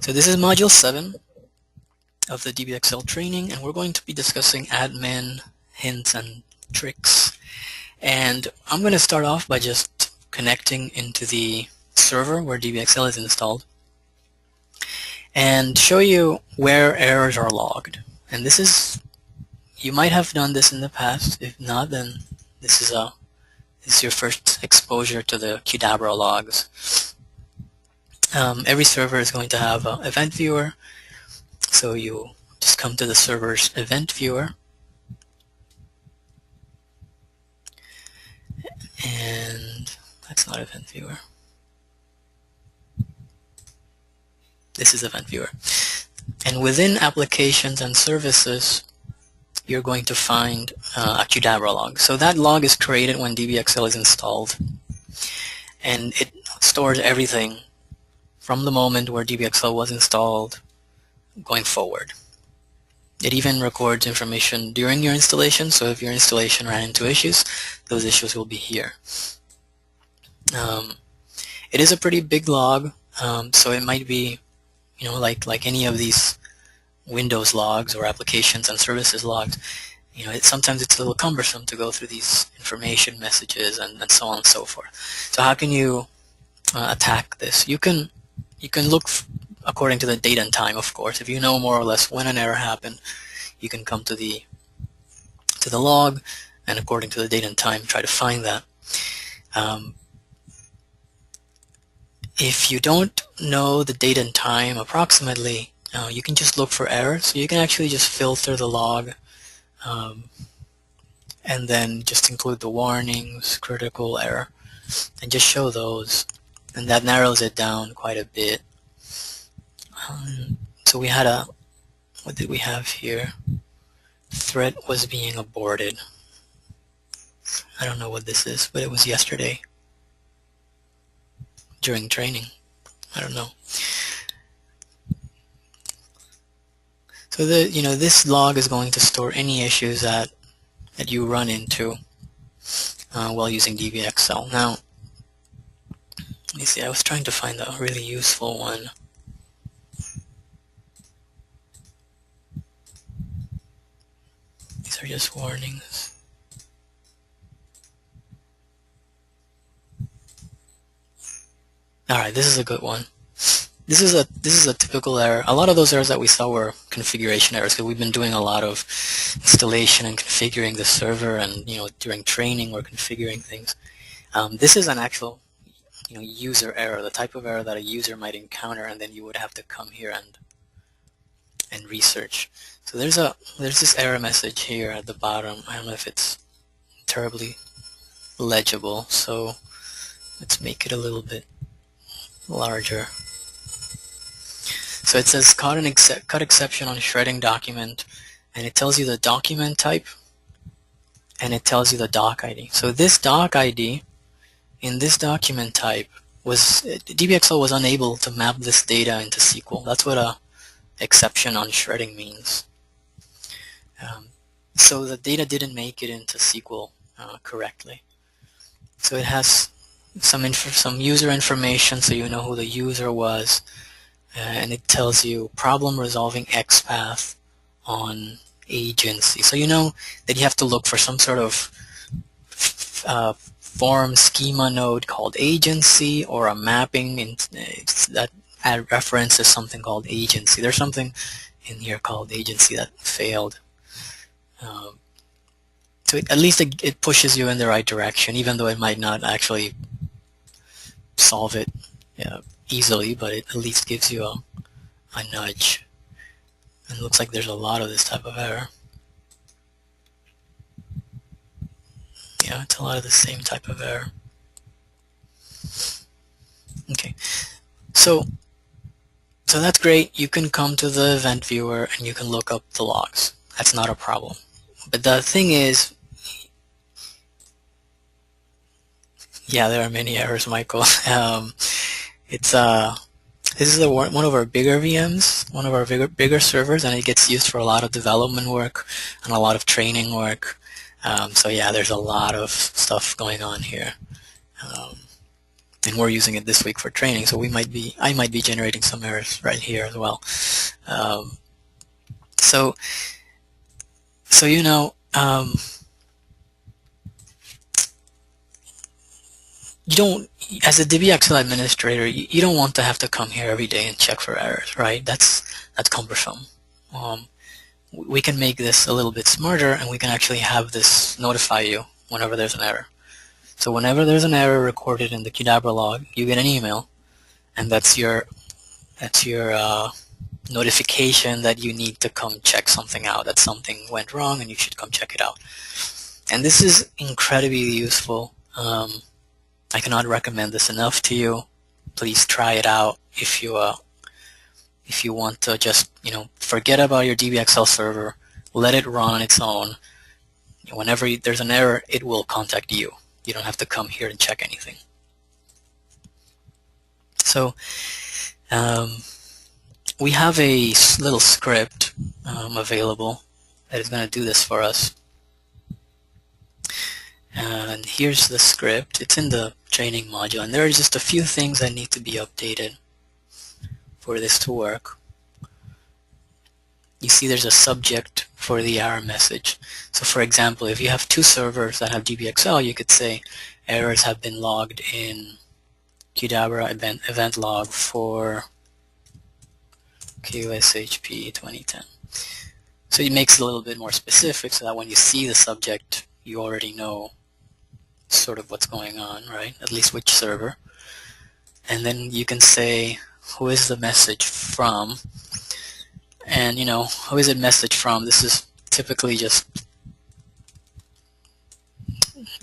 So this is module 7 of the DBXL training, and we're going to be discussing admin hints and tricks. And I'm going to start off by just connecting into the server where DBXL is installed and show you where errors are logged. And this is, you might have done this in the past. If not, then this is your first exposure to the Qdabra logs. Every server is going to have an event viewer, so you just come to the server's event viewer, and that's not event viewer. This is event viewer. And within applications and services, you're going to find a Qdabra log. So that log is created when DBXL is installed, and it stores everything from the moment where DBXL was installed going forward. It even records information during your installation, so if your installation ran into issues, those issues will be here. It is a pretty big log, so it might be, like any of these Windows logs or applications and services logs. Sometimes it's a little cumbersome to go through these information messages and so on and so forth. So how can you attack this? You can look according to the date and time, of course. If you know more or less when an error happened, you can come to the log, and according to the date and time, try to find that. If you don't know the date and time approximately, you can just look for errors. So you can actually just filter the log and then just include the warnings, critical error, and just show those. And that narrows it down quite a bit. So we had what did we have here? Thread was being aborted. I don't know what this is, but it was yesterday during training. I don't know. So this log is going to store any issues that you run into while using DBXL. Now, let me see. I was trying to find a really useful one. These are just warnings. All right, this is a good one. This is a typical error. A lot of those errors that we saw were configuration errors, because we've been doing a lot of installation and configuring the server, and during training we're configuring things. This is an actual user error, the type of error that a user might encounter, and then you would have to come here and research. So there's this error message here at the bottom. I don't know if it's terribly legible, so let's make it a little bit larger. So it says cut exception on shredding document, and it tells you the document type, and it tells you the doc ID. So this doc ID in this document type DBXL was unable to map this data into SQL. That's what a exception on shredding means. So the data didn't make it into SQL correctly. So it has some user information, so you know who the user was, and it tells you problem resolving XPath on agency. So you know that you have to look for some sort of form schema node called agency, or a mapping that references something called agency. There's something in here called agency that failed. So at least it pushes you in the right direction, even though it might not actually solve it easily, but it at least gives you a nudge. And it looks like there's a lot of this type of error. Yeah, it's a lot of the same type of error. Okay, so that's great. You can come to the event viewer and you can look up the logs. That's not a problem. But the thing is, yeah, there are many errors, Michael. This is one of our bigger VMs, one of our bigger servers, and it gets used for a lot of development work and a lot of training work. So yeah, there's a lot of stuff going on here. and we're using it this week for training, so I might be generating some errors right here as well. Um, so you know, you don't, as a DBXL administrator, you don't want to have to come here every day and check for errors, right? That's cumbersome. We can make this a little bit smarter, and we can actually have this notify you whenever there's an error. So whenever there's an error recorded in the Qdabra log, you get an email, and that's your notification that you need to come check something out, that something went wrong and you should come check it out. And this is incredibly useful. I cannot recommend this enough to you. Please try it out if you want to just, forget about your DBXL server, let it run on its own. Whenever there's an error, it will contact you. You don't have to come here and check anything. So we have a little script available that is going to do this for us. And here's the script. It's in the training module, and there are just a few things that need to be updated for this to work. You see there's a subject for the error message. So for example, if you have two servers that have DBXL, you could say errors have been logged in Qdabra event log for QSHP 2010. So it makes it a little bit more specific so that when you see the subject, you already know sort of what's going on, right? At least which server. And then you can say, who is the message from? And who is it message from? This is typically just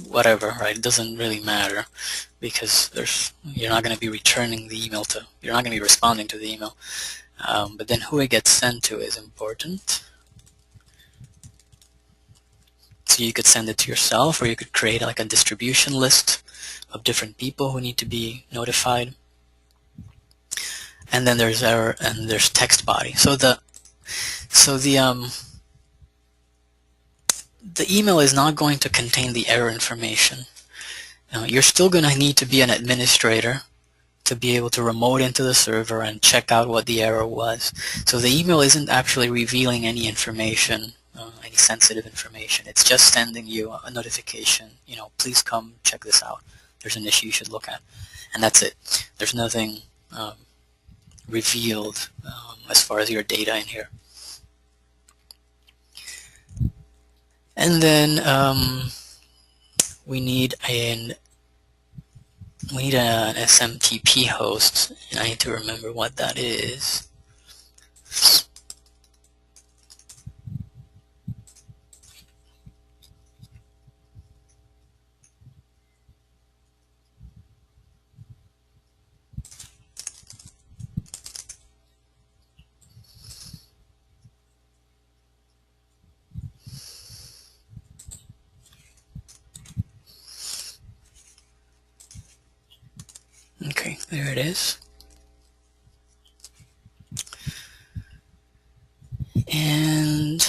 whatever, right? It doesn't really matter because you're not going to be returning the email to, you're not going to be responding to the email. But then who it gets sent to is important. So you could send it to yourself, or you could create like a distribution list of different people who need to be notified. And then there's error, and there's text body. So the email is not going to contain the error information. You're still going to need to be an administrator to be able to remote into the server and check out what the error was. So the email isn't actually revealing any information, any sensitive information. It's just sending you a notification, please come check this out. There's an issue you should look at. And that's it. There's nothing revealed as far as your data in here. And then we need an SMTP host, and I need to remember what that is. Okay, there it is. And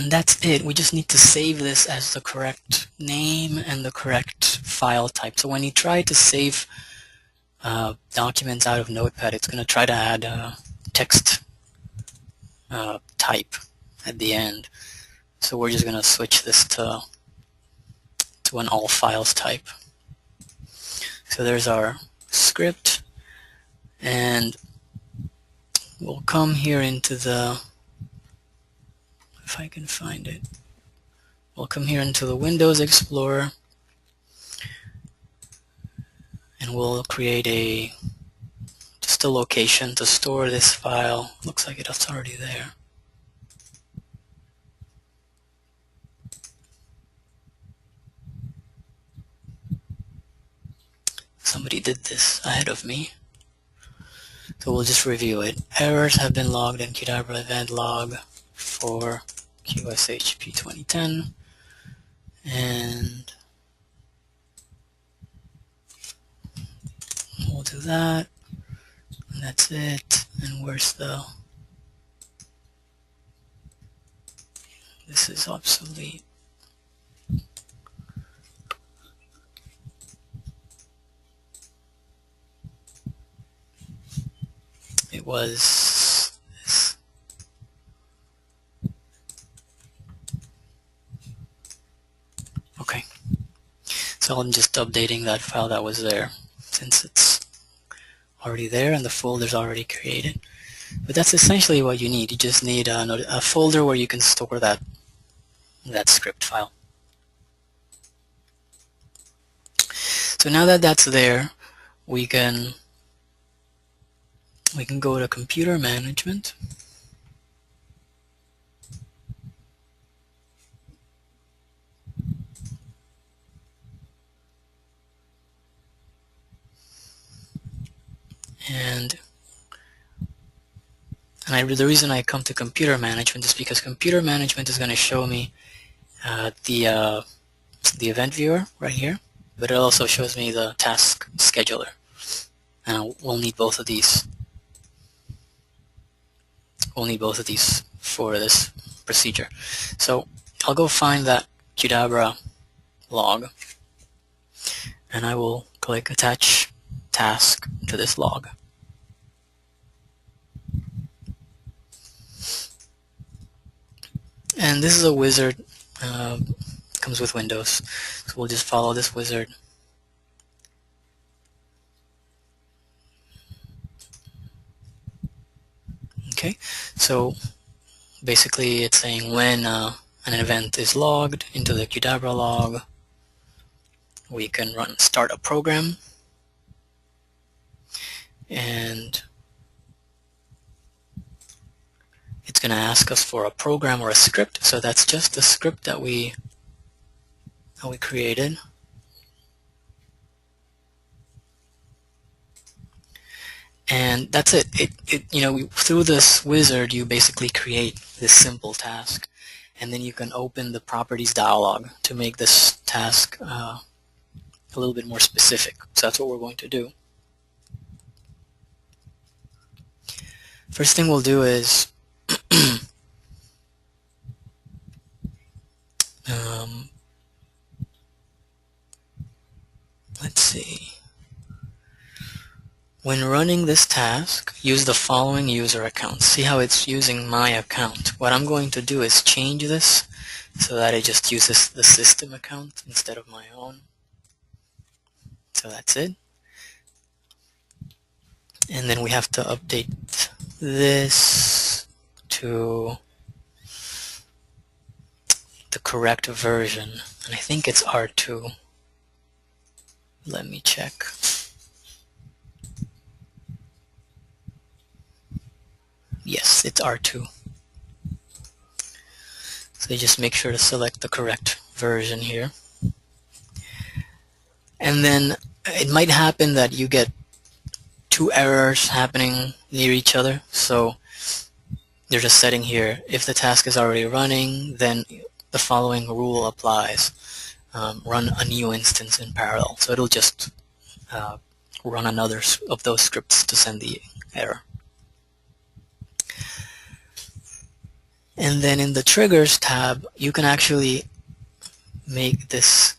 that's it. We just need to save this as the correct name and the correct file type. So when you try to save documents out of Notepad, it's going to try to add a text type at the end. So we're just going to switch this to an all files type. So there's our script, and we'll come here into the, if I can find it, we'll come here into the Windows Explorer, and we'll create just a location to store this file. Looks like it's already there. Somebody did this ahead of me. So we'll just review it. Errors have been logged in Qdabra event log for QSHP 2010. And we'll do that. And that's it. And where's the... This is obsolete. it was this. Okay, so I'm just updating that file that was there since it's already there and the folder's already created. But that's essentially what you need. You just need a folder where you can store that script file. So now that that's there, we can go to computer management. And the reason I come to computer management is because computer management is going to show me the event viewer right here, but it also shows me the task scheduler. And we'll need both of these. We'll need both of these for this procedure. So I'll go find that Qdabra log, and I will click Attach Task to this log. And this is a wizard, comes with Windows, so we'll just follow this wizard. Okay, so basically it's saying when an event is logged into the Qdabra log, we can start a program, and it's going to ask us for a program or a script. So that's just the script that we created. And that's it. Through this wizard, you basically create this simple task, and then you can open the properties dialog to make this task a little bit more specific. So that's what we're going to do. First thing we'll do is let's see. When running this task, use the following user accounts. See how it's using my account. What I'm going to do is change this so that it just uses the system account instead of my own. So that's it. And then we have to update this to the correct version. And I think it's R2. Let me check. Yes, it's R2. So you just make sure to select the correct version here. And then it might happen that you get two errors happening near each other. So there's a setting here. If the task is already running, then the following rule applies. Run a new instance in parallel. So it'll just run another of those scripts to send the error. And then in the Triggers tab, you can actually make this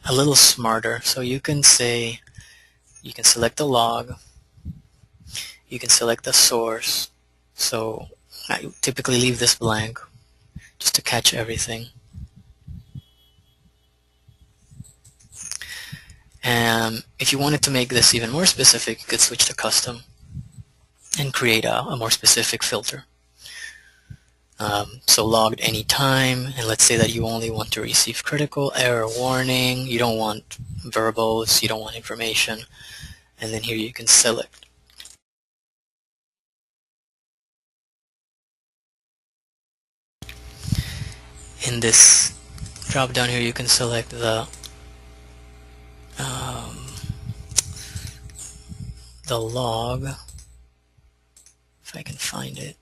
a little smarter. So you can say, you can select the log, you can select the source. So I typically leave this blank just to catch everything. And if you wanted to make this even more specific, you could switch to custom and create a more specific filter. So logged anytime, and let's say that you only want to receive critical error warning, you don't want verbose, you don't want information, and then here you can select. In this drop down here you can select the log, if I can find it.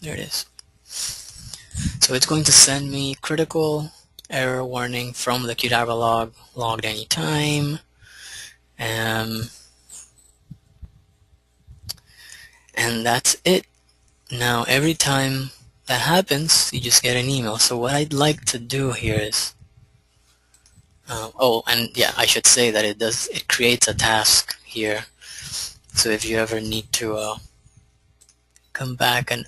There it is. So it's going to send me critical error warning from the Qdabra log, logged anytime. And that's it. Now every time that happens, you just get an email. So what I'd like to do here is Oh, and yeah, I should say that it creates a task here. So if you ever need to come back and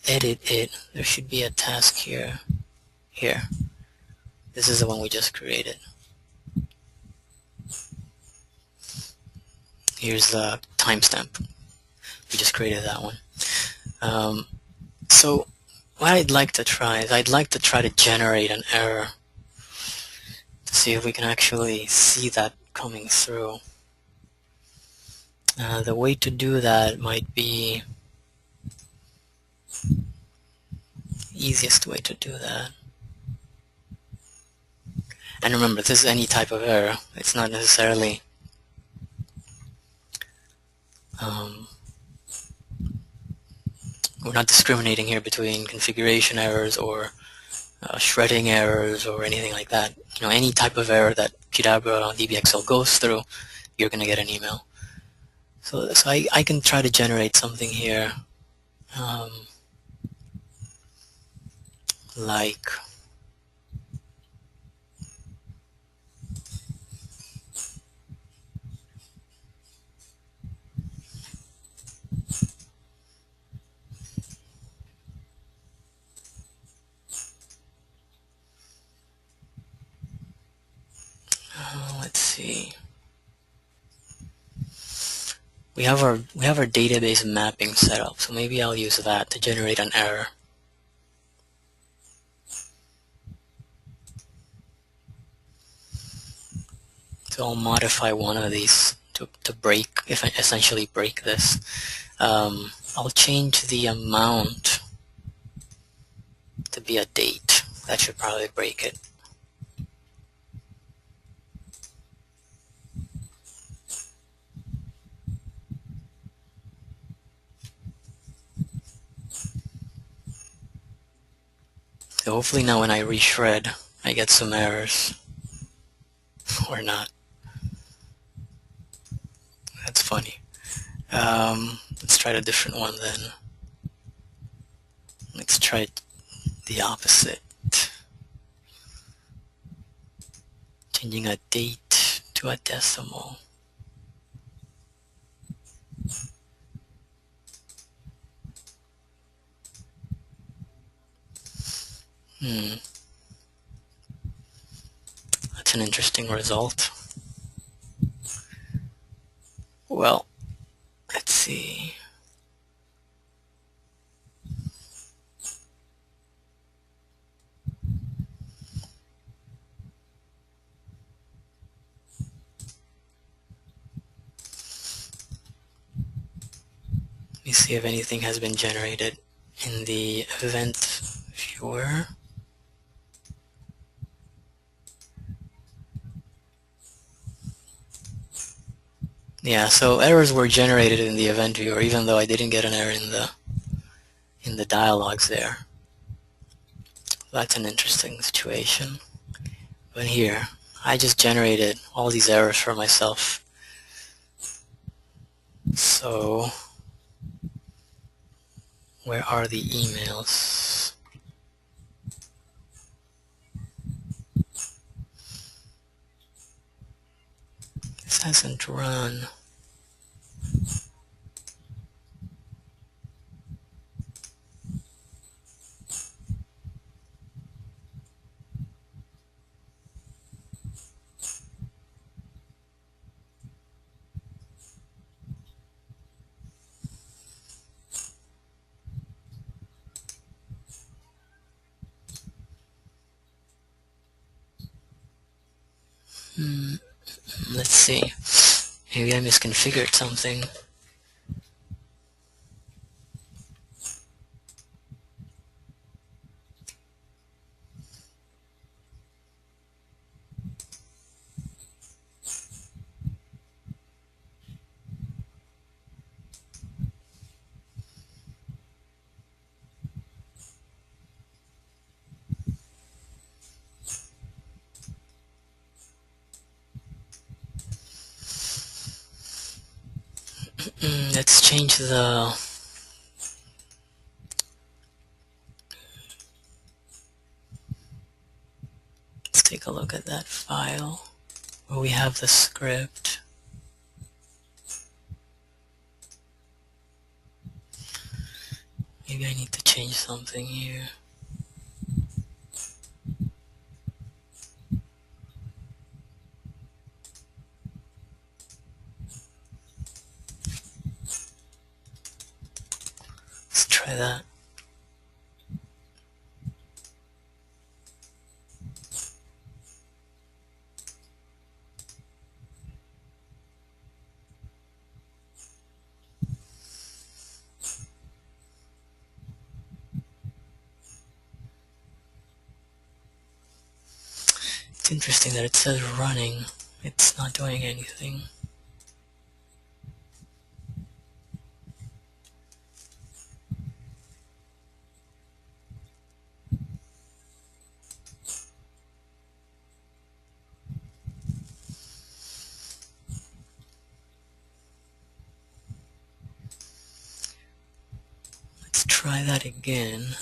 edit it, there should be a task here. Here. This is the one we just created. Here's the timestamp. We just created that one. So what I'd like to try is I'd like to try to generate an error to see if we can actually see that coming through. The way to do that might be easiest way to do that. And remember, this is any type of error. It's not necessarily we're not discriminating here between configuration errors or shredding errors or anything like that. You know, any type of error that Qdabra on DBXL goes through, you're going to get an email. So I can try to generate something here, like let's see. We have our database mapping set up, so maybe I'll use that to generate an error. So I'll modify one of these to break, if I essentially break this. I'll change the amount to be a date. That should probably break it. So hopefully now when I reshred, I get some errors. Or not. That's funny. Let's try a different one then. Let's try the opposite. Changing a date to a decimal. That's an interesting result. Well, let's see. Let me see if anything has been generated in the event viewer. Yeah, so errors were generated in the event viewer, even though I didn't get an error in the dialogues there. That's an interesting situation. But here, I just generated all these errors for myself. So, where are the emails? This hasn't run. Let's see. Maybe I misconfigured something. Let's change the... Let's take a look at that file where we have the script. Maybe I need to change something here. Let's try that. It's interesting that it says running. It's not doing anything. Let's try that again.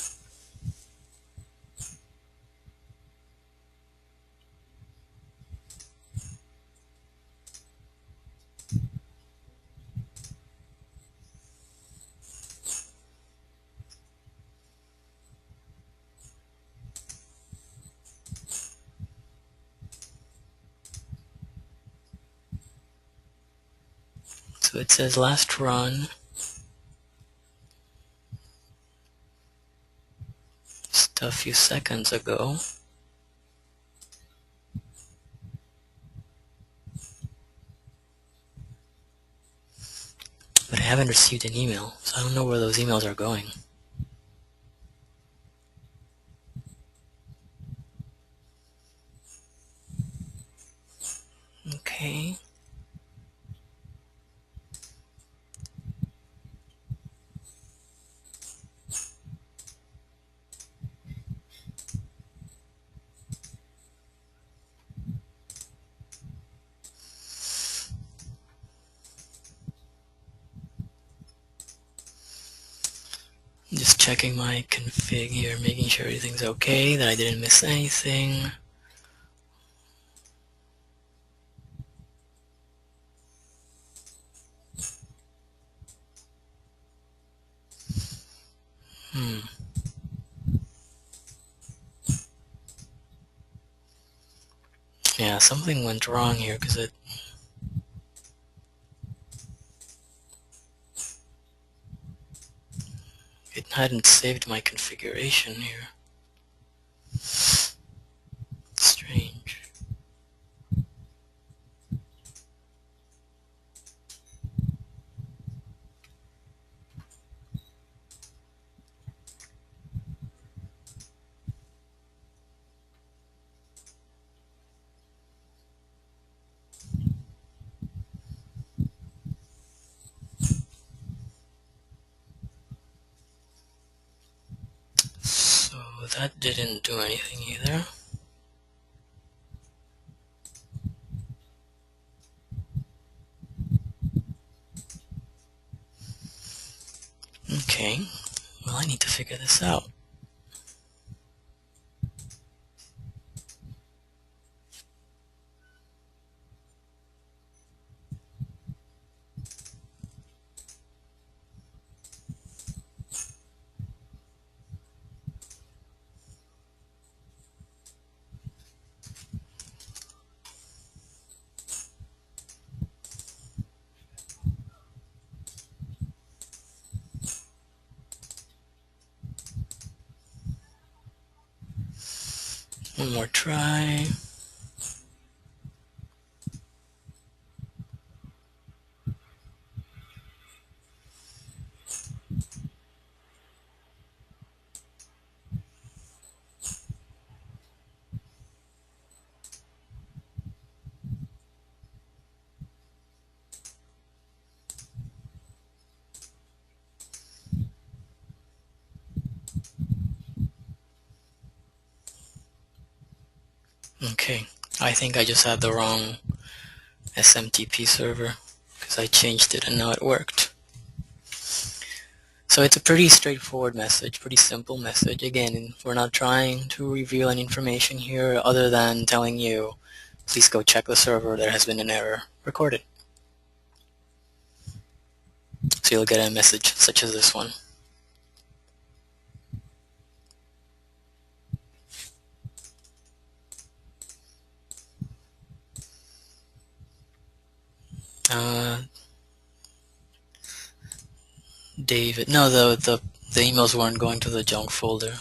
So it says last run. Just a few seconds ago. But I haven't received an email, so I don't know where those emails are going. Okay. Just checking my config here, making sure everything's okay, that I didn't miss anything. Yeah, something went wrong here because it hadn't saved my configuration here. Strange. So that didn't do anything either. Okay, well, I need to figure this out. One more try. Okay, I think I just had the wrong SMTP server because I changed it and now it worked. So it's a pretty straightforward message, pretty simple message. Again, we're not trying to reveal any information here other than telling you, please go check the server, there has been an error recorded. So you'll get a message such as this one. David, no, the emails weren't going to the junk folder.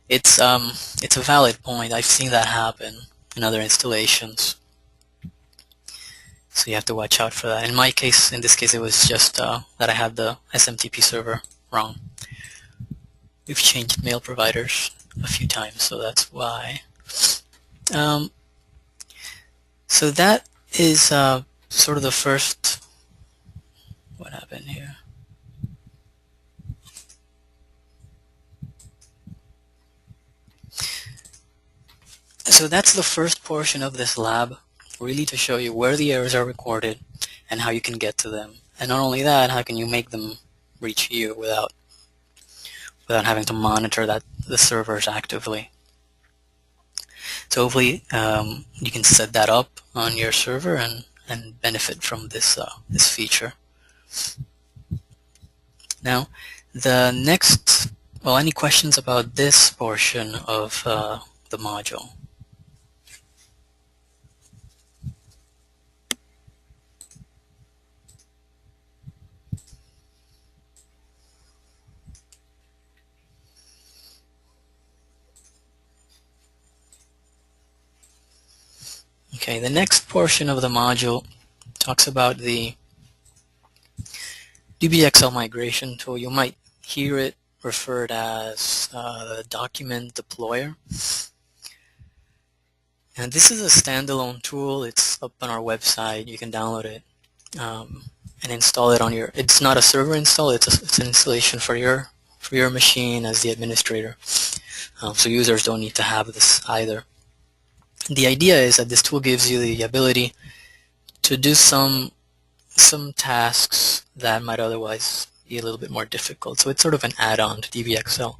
It's a valid point. I've seen that happen in other installations. So you have to watch out for that. In my case, in this case, it was just that I had the SMTP server wrong. We've changed mail providers a few times, so that's why. So that is sort of the first. What happened here? So that's the first portion of this lab, really to show you where the errors are recorded and how you can get to them. And not only that, how can you make them reach you without having to monitor the servers actively. So hopefully you can set that up on your server and benefit from this feature. Now, the next, well, any questions about this portion of the module? Okay, the next portion of the module talks about the DBXL migration tool. You might hear it referred as the document deployer. And this is a standalone tool. It's up on our website. You can download it and install it on your. It's not a server install. It's an installation for your machine as the administrator. So users don't need to have this either. The idea is that this tool gives you the ability to do some tasks that might otherwise be a little bit more difficult. So it's sort of an add-on to DBXL.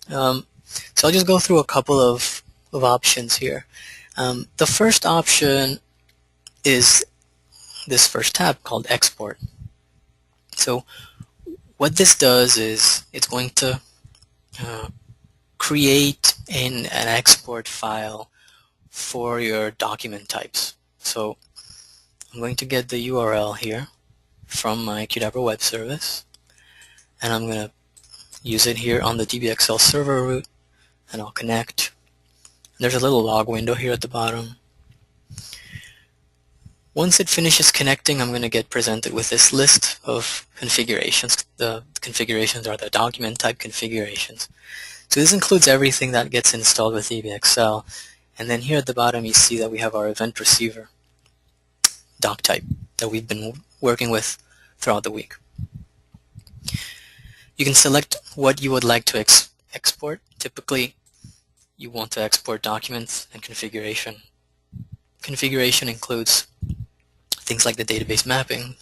So I'll just go through a couple of options here. The first option is this first tab called Export. So what this does is it's going to create an export file for your document types. So I'm going to get the URL here from my Qdabra web service, and I'm going to use it here on the DBXL server root, and I'll connect. There's a little log window here at the bottom. Once it finishes connecting, I'm going to get presented with this list of configurations. The configurations are the document type configurations. So this includes everything that gets installed with DBXL. And then here at the bottom you see that we have our event receiver doc type that we've been working with throughout the week. You can select what you would like to export. Typically you want to export documents and configuration. Configuration includes things like the database mapping,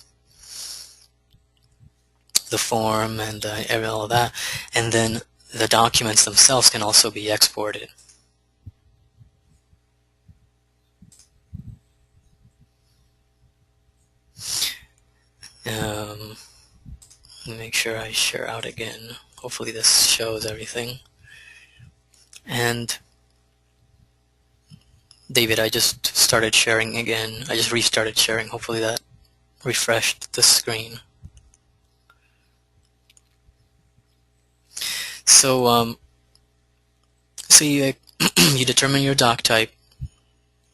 the form, and all of that. And then the documents themselves can also be exported. Let me make sure I share out again. Hopefully this shows everything. And David, I just started sharing again. I just restarted sharing. Hopefully that refreshed the screen. So you you determine your doc type.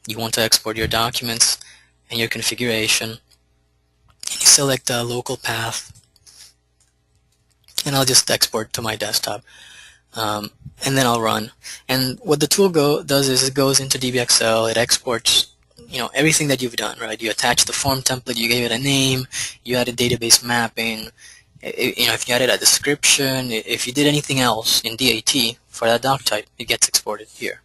You want to export your documents and your configuration. And you select a local path. And I'll just export to my desktop. And then I'll run. And what the tool does is it goes into DBXL, it exports everything that you've done, right? You attach the form template, you gave it a name, you added database mapping, if you added a description, if you did anything else in DAT for that doc type, it gets exported here.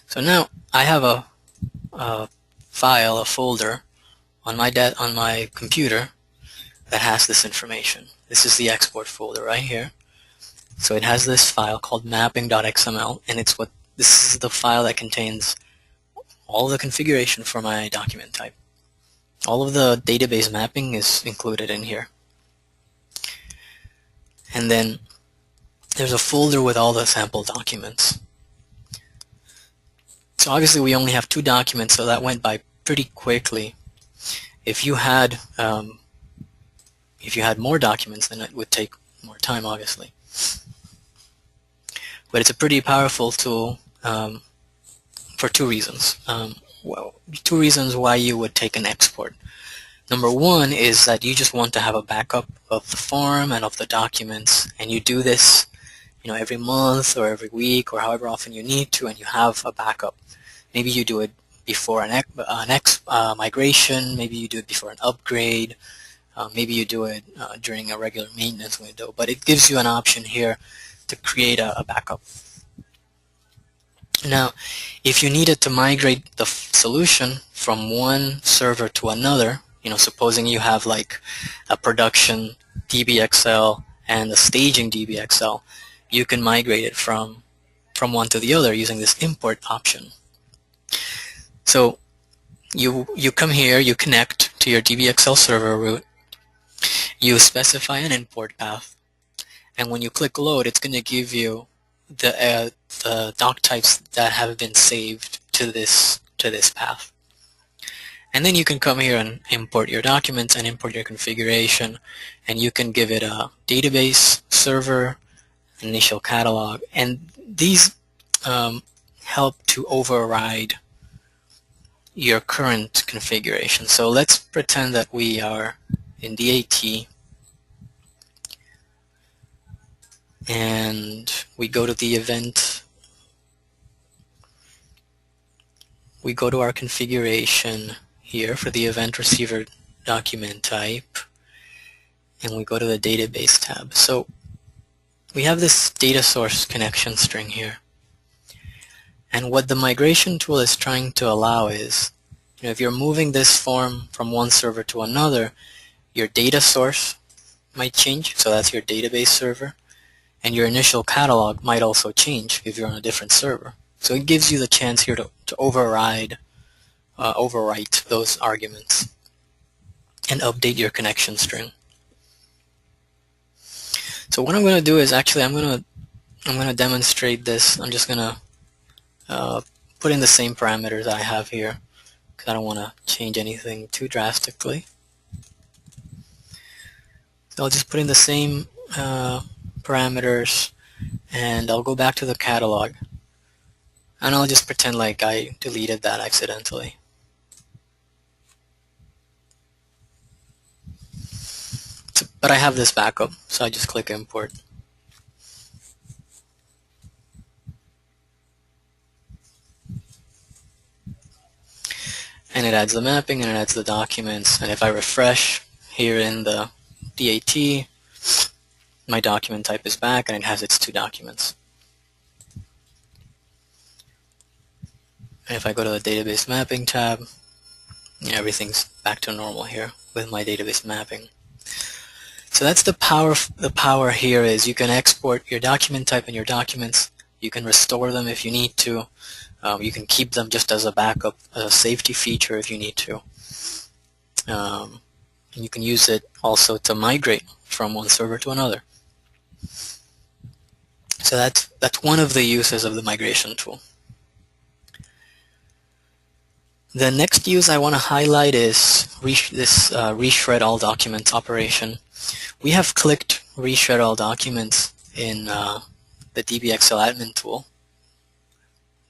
So now I have a file, a folder on my computer that has this information. This is the export folder right here. So it has this file called mapping.xml, and this is the file that contains all the configuration for my document type. All of the database mapping is included in here. And then there's a folder with all the sample documents. So obviously we only have 2 documents, so that went by pretty quickly. If you had more documents, then it would take more time, obviously. But it's a pretty powerful tool for 2 reasons. Well, 2 reasons why you would take an export. Number 1 is that you just want to have a backup of the form and of the documents, and you do this, every month or every week or however often you need to, and you have a backup. Maybe you do it before an migration, maybe you do it before an upgrade, maybe you do it during a regular maintenance window, but it gives you an option here to create a backup. Now, if you needed to migrate the solution from one server to another, supposing you have like a production DBXL and a staging DBXL, you can migrate it from one to the other using this import option. So you come here, you connect to your DBXL server root, you specify an import path, and when you click load, it's going to give you the doc types that have been saved to this path. And then you can come here and import your documents and import your configuration, and you can give it a database, server, initial catalog, and these help to override your current configuration. So let's pretend that we are in DAT, and we go to the event, we go to our configuration here for the event receiver document type, and we go to the database tab. So we have this data source connection string here, and what the migration tool is trying to allow is, if you're moving this form from one server to another, your data source might change, so that's your database server, and your initial catalog might also change if you're on a different server. So it gives you the chance here to overwrite those arguments and update your connection string. So what I'm going to do is actually I'm going to demonstrate this. I'm just going to put in the same parameters I have here because I don't want to change anything too drastically. So I'll just put in the same parameters, and I'll go back to the catalog, and I'll just pretend like I deleted that accidentally. But I have this backup, so I just click import. And it adds the mapping and it adds the documents, and if I refresh here in the DAT, my document type is back and it has its 2 documents. And if I go to the database mapping tab, everything's back to normal here with my database mapping. So that's the power here is you can export your document type and your documents. You can restore them if you need to. You can keep them just as a backup, as a safety feature if you need to. And you can use it also to migrate from one server to another. So that's one of the uses of the migration tool. The next use I want to highlight is this reshred all documents operation. We have clicked reshred all documents in the DBXL admin tool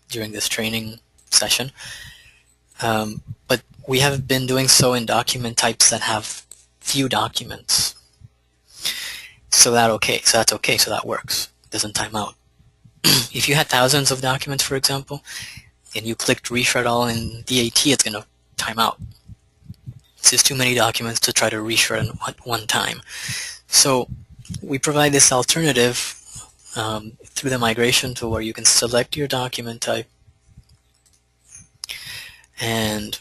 during this training session, but we have been doing so in document types that have few documents. So that's okay, so that works. It doesn't time out. If you had thousands of documents, for example, and you clicked reshred all in DAT, it's going to time out. It's just too many documents to try to reshred at one time. So we provide this alternative through the migration tool where you can select your document type and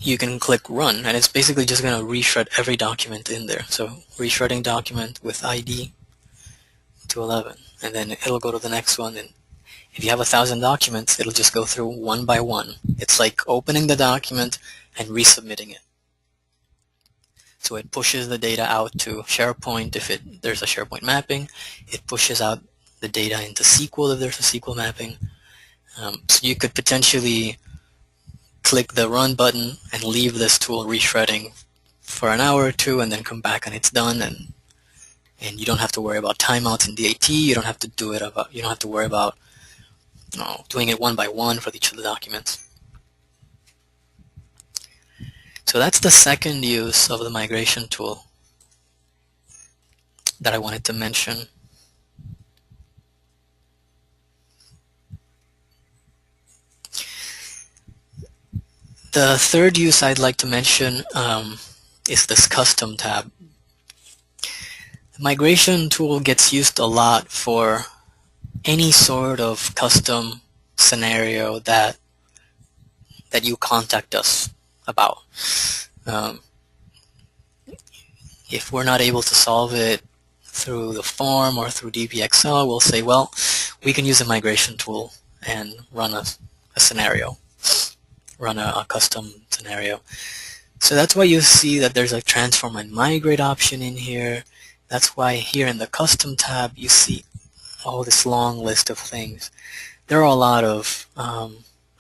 you can click run, and it's basically just going to reshred every document in there. So reshredding document with ID to 11, and then it'll go to the next one. And if you have 1,000 documents, it'll just go through one by one. It's like opening the document and resubmitting it. So it pushes the data out to SharePoint if there's a SharePoint mapping. It pushes out the data into SQL if there's a SQL mapping. So you could potentially click the run button and leave this tool reshredding for an hour or two, and then come back and it's done, and you don't have to worry about timeouts in DAT. You don't have to you don't have to worry about doing it one by one for each of the documents. So that's the second use of the migration tool that I wanted to mention. The third use I'd like to mention is this custom tab. The migration tool gets used a lot for any sort of custom scenario that you contact us about. If we're not able to solve it through the form or through DBXL, we'll say, well, we can use a migration tool and run a scenario, run a custom scenario. So that's why you see that there's a transform and migrate option in here. That's why here in the custom tab you see all this long list of things. There are a lot of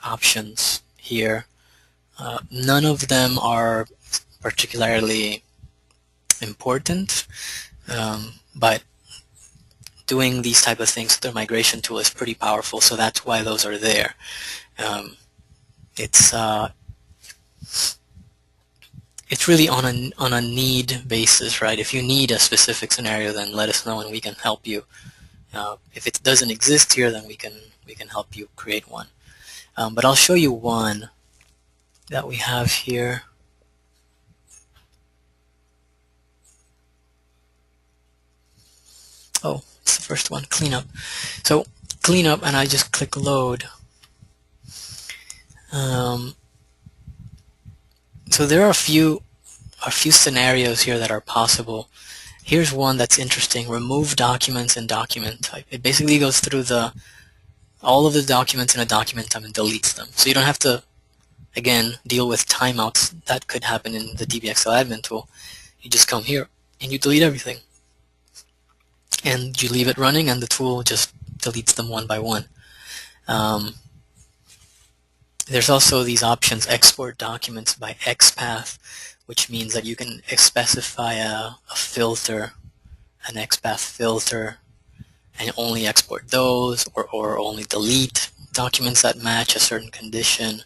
options here. None of them are particularly important, but doing these type of things with the migration tool is pretty powerful, so that's why those are there. It's really on a need basis, right? If you need a specific scenario, then let us know and we can help you. If it doesn't exist here, then we can help you create one. But I'll show you one that we have here. Oh, it's the first one, cleanup. So cleanup, and I just click load. So there are a few scenarios here that are possible. Here's one that's interesting: remove documents in document type. It basically goes through all of the documents in a document type and deletes them. So you don't have to, again, deal with timeouts that could happen in the DBXL admin tool. You just come here and you delete everything. And you leave it running and the tool just deletes them one by one. There's also these options, export documents by XPath, which means that you can specify a filter, an XPath filter, and only export those, or only delete documents that match a certain condition.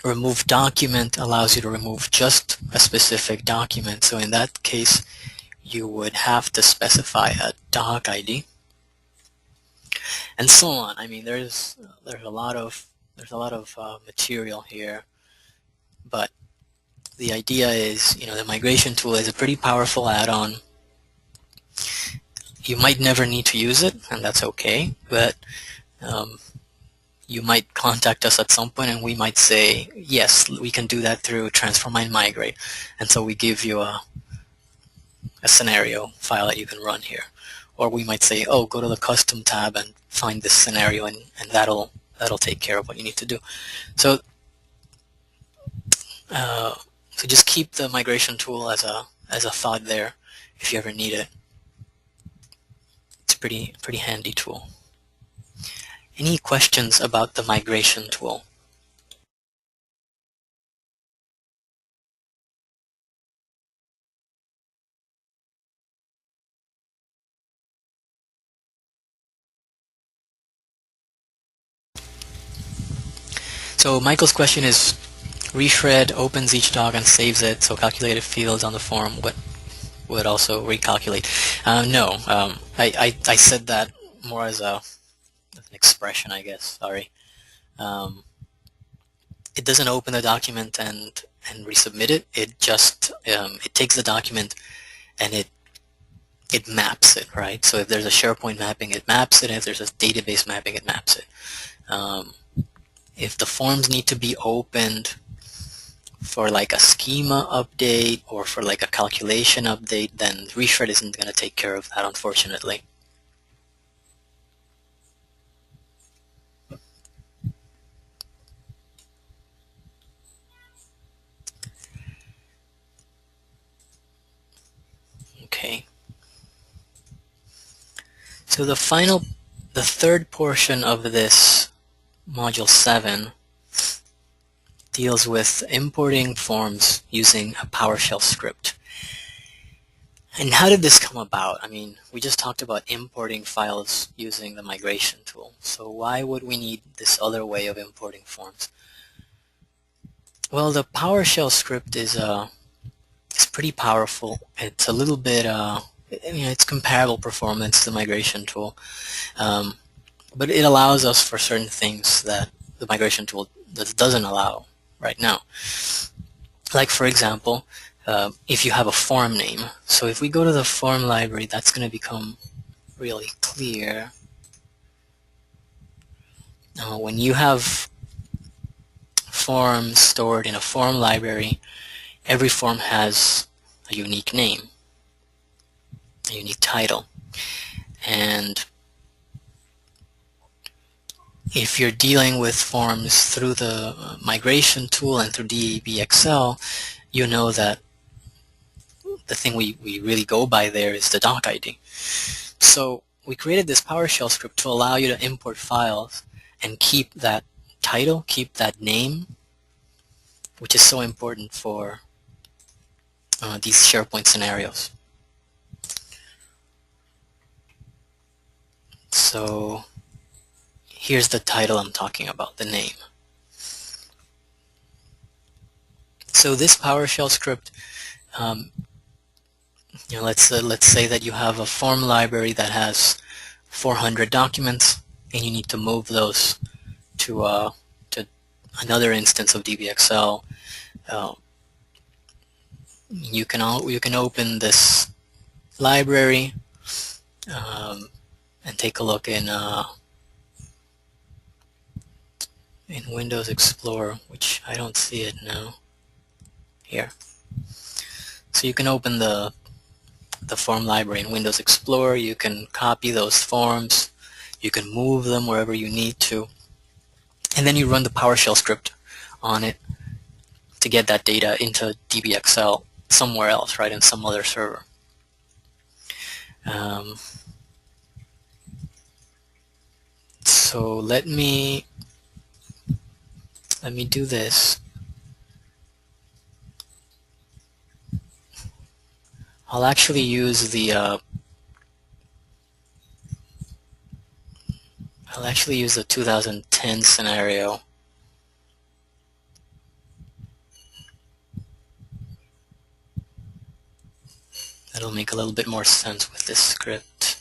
Remove document allows you to remove just a specific document. So in that case, you would have to specify a doc ID, and so on. I mean, there's a lot of material here, but the idea is, the migration tool is a pretty powerful add-on. You might never need to use it, and that's okay, but you might contact us at some point and we might say, yes, we can do that through transform and migrate, and so we give you a scenario file that you can run here. Or we might say, oh, go to the custom tab and find this scenario, and that'll take care of what you need to do. So so just keep the migration tool as a thought there if you ever need it. It's a pretty handy tool. Any questions about the migration tool? So Michael's question is, reshred opens each doc and saves it, so calculated fields on the form would also recalculate. No, I said that more as an expression, I guess. Sorry. It doesn't open the document and resubmit it. It just it takes the document and it maps it, right? So if there's a SharePoint mapping, it maps it. If there's a database mapping, it maps it. if the forms need to be opened for like a schema update or for like a calculation update, then reshred isn't going to take care of that, unfortunately. Okay. So the third portion of this module 7 deals with importing forms using a PowerShell script. And how did this come about? I mean, we just talked about importing files using the migration tool. So why would we need this other way of importing forms? Well, the PowerShell script is pretty powerful. It's a little bit, it's comparable performance to the migration tool, but it allows us for certain things that the migration tool doesn't allow right now. Like, for example, if you have a form name. So if we go to the form library, that's going to become really clear. When you have forms stored in a form library, every form has a unique name, a unique title. And if you're dealing with forms through the migration tool and through DBXL, you know that the thing we really go by there is the doc ID. So we created this PowerShell script to allow you to import files and keep that title, keep that name, which is so important for these SharePoint scenarios. So here's the title I'm talking about, the name. So this PowerShell script, let's say that you have a form library that has 400 documents, and you need to move those to another instance of DBXL. You can open this library and take a look in Windows Explorer, which I don't see it now. Here. So you can open the form library in Windows Explorer. You can copy those forms. You can move them wherever you need to. And then you run the PowerShell script on it to get that data into DBXL somewhere else, right, in some other server. So let me do this. I'll actually use the 2010 scenario. That'll make a little bit more sense with this script.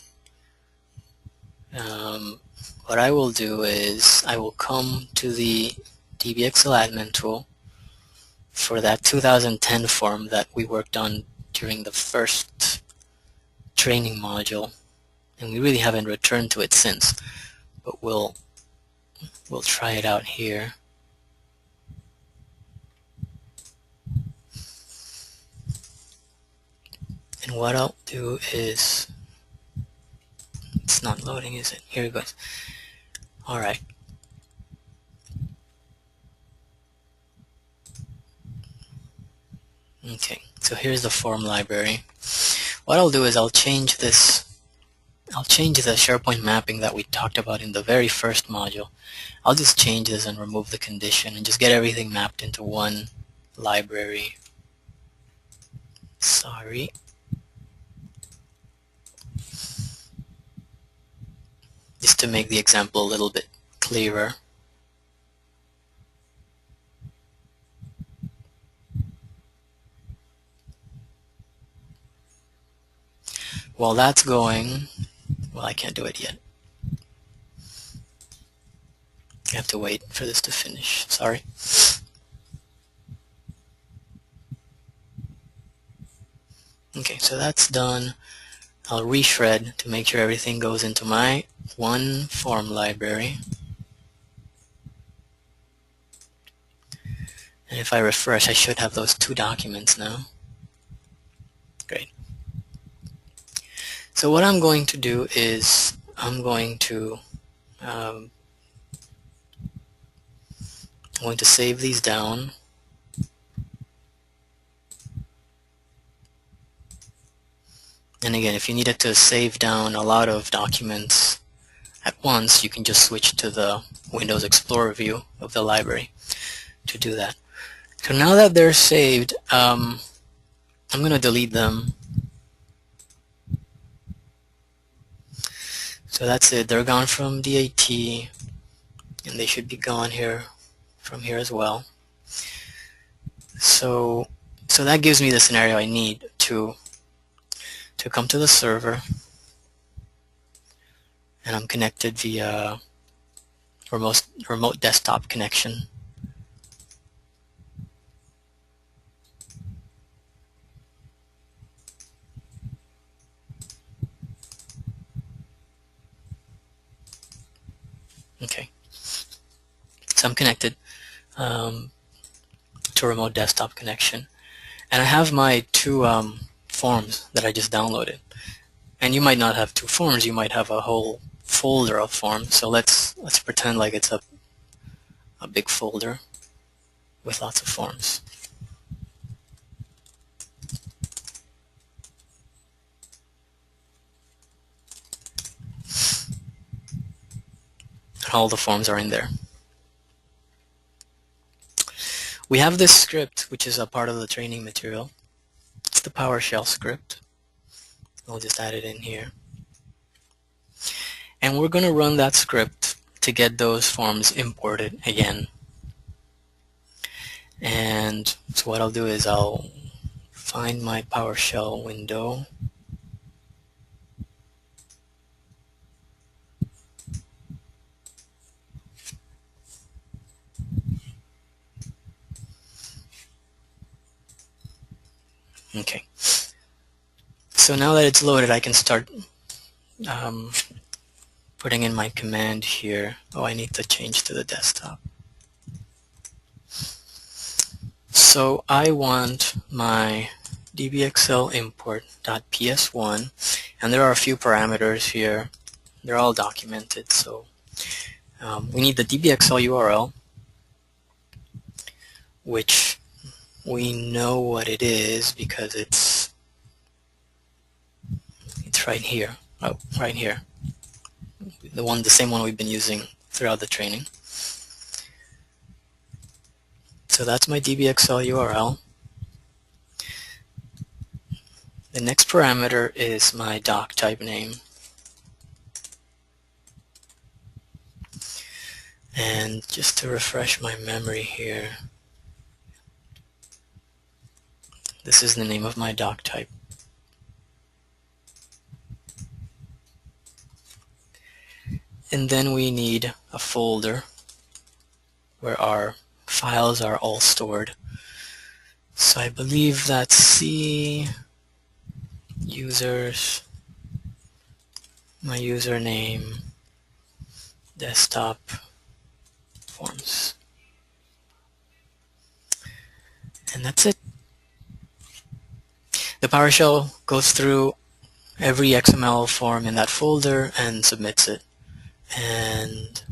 What I will do is I will come to the DBXL admin tool for that 2010 form that we worked on during the first training module, and we really haven't returned to it since, but we'll try it out here. And what I'll do is, it's not loading, is it? Here it goes. Alright. Okay, so here's the form library. What I'll do is I'll change the SharePoint mapping that we talked about in the very first module. I'll just change this and remove the condition and just get everything mapped into one library. Sorry. Just to make the example a little bit clearer. While that's going, well, I can't do it yet. I have to wait for this to finish. Sorry. Okay, so that's done. I'll reshred to make sure everything goes into my one form library. And if I refresh, I should have those two documents now. Great. So what I'm going to do is I'm going to save these down. And again, if you needed to save down a lot of documents at once, you can just switch to the Windows Explorer view of the library to do that. So now that they're saved, I'm going to delete them. So that's it. They're gone from DAT, and they should be gone here from here as well. So that gives me the scenario I need to come to the server, and I'm connected via remote desktop connection. Okay, so I'm connected to a remote desktop connection, and I have my two forms that I just downloaded. And you might not have two forms, you might have a whole folder of forms. So let's pretend like it's a big folder with lots of forms. And all the forms are in there. We have this script, which is a part of the training material. It's the PowerShell script. I'll just add it in here. And we're going to run that script to get those forms imported again. And so what I'll do is I'll find my PowerShell window. Okay. So now that it's loaded, I can start putting in my command here. Oh, I need to change to the desktop. So I want my DBXL import.ps1, and there are a few parameters here. They're all documented. So we need the DBXL URL, which we know what it is because it's right here. Oh, right here. The same one we've been using throughout the training. So that's my DBXL URL. The next parameter is my doc type name. And just to refresh my memory here, this is the name of my doc type. And then we need a folder where our files are all stored. So I believe that's C, users, my username, desktop, forms. And that's it. The PowerShell goes through every XML form in that folder and submits it. And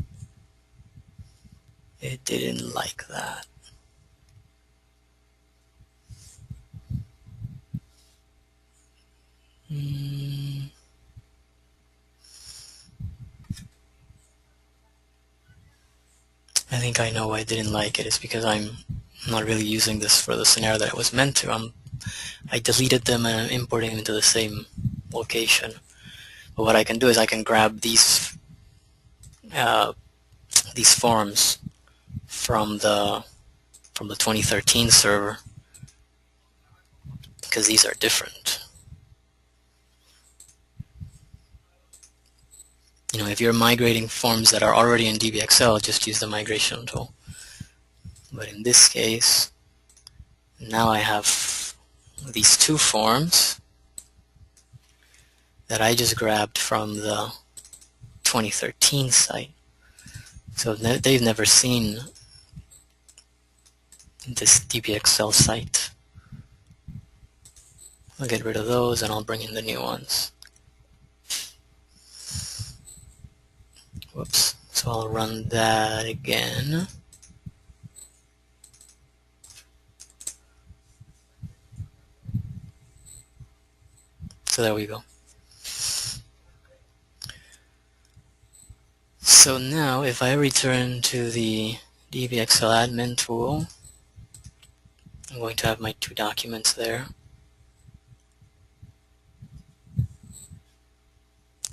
it didn't like that. I think I know why I didn't like it. It's because I'm not really using this for the scenario that it was meant to. I deleted them and I'm importing them into the same location. But what I can do is I can grab these forms from the 2013 server, because these are different. You know, if you're migrating forms that are already in DBXL, just use the migration tool. But in this case, now I have these two forms that I just grabbed from the 2013 site. So they've never seen this DBXL site. I'll get rid of those and I'll bring in the new ones. Whoops. So I'll run that again. So there we go. So now if I return to the DBXL admin tool, I'm going to have my two documents there.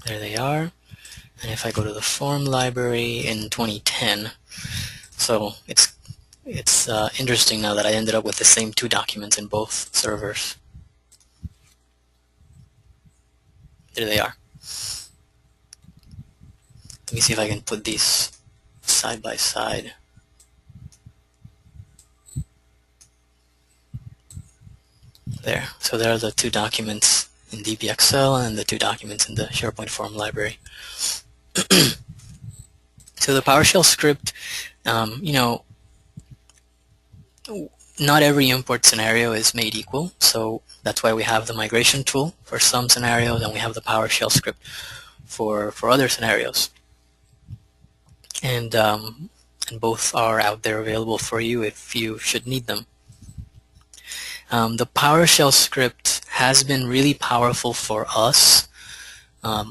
There they are. And if I go to the form library in 2010, so it's interesting now that I ended up with the same two documents in both servers. There they are. Let me see if I can put these side by side. There. So there are the two documents in DBXL and the two documents in the SharePoint form library. So the PowerShell script, not every import scenario is made equal, so that's why we have the migration tool for some scenarios and we have the PowerShell script for other scenarios. And both are out there available for you if you should need them. The PowerShell script has been really powerful for us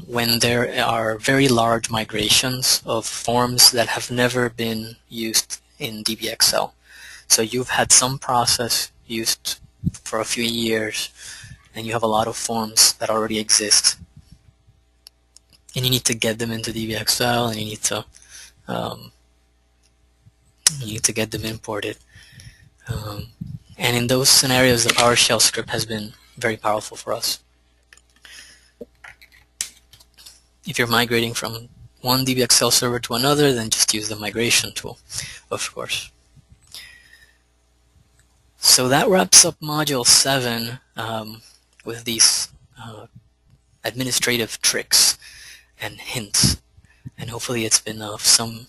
when there are very large migrations of forms that have never been used in DBXL. So you've had some process used for a few years and you have a lot of forms that already exist and you need to get them into DBXL and you need to get them imported. And in those scenarios, the PowerShell script has been very powerful for us. If you're migrating from one DBXL server to another, then just use the migration tool, of course. So that wraps up Module 7 with these administrative tricks and hints. And hopefully it's been of some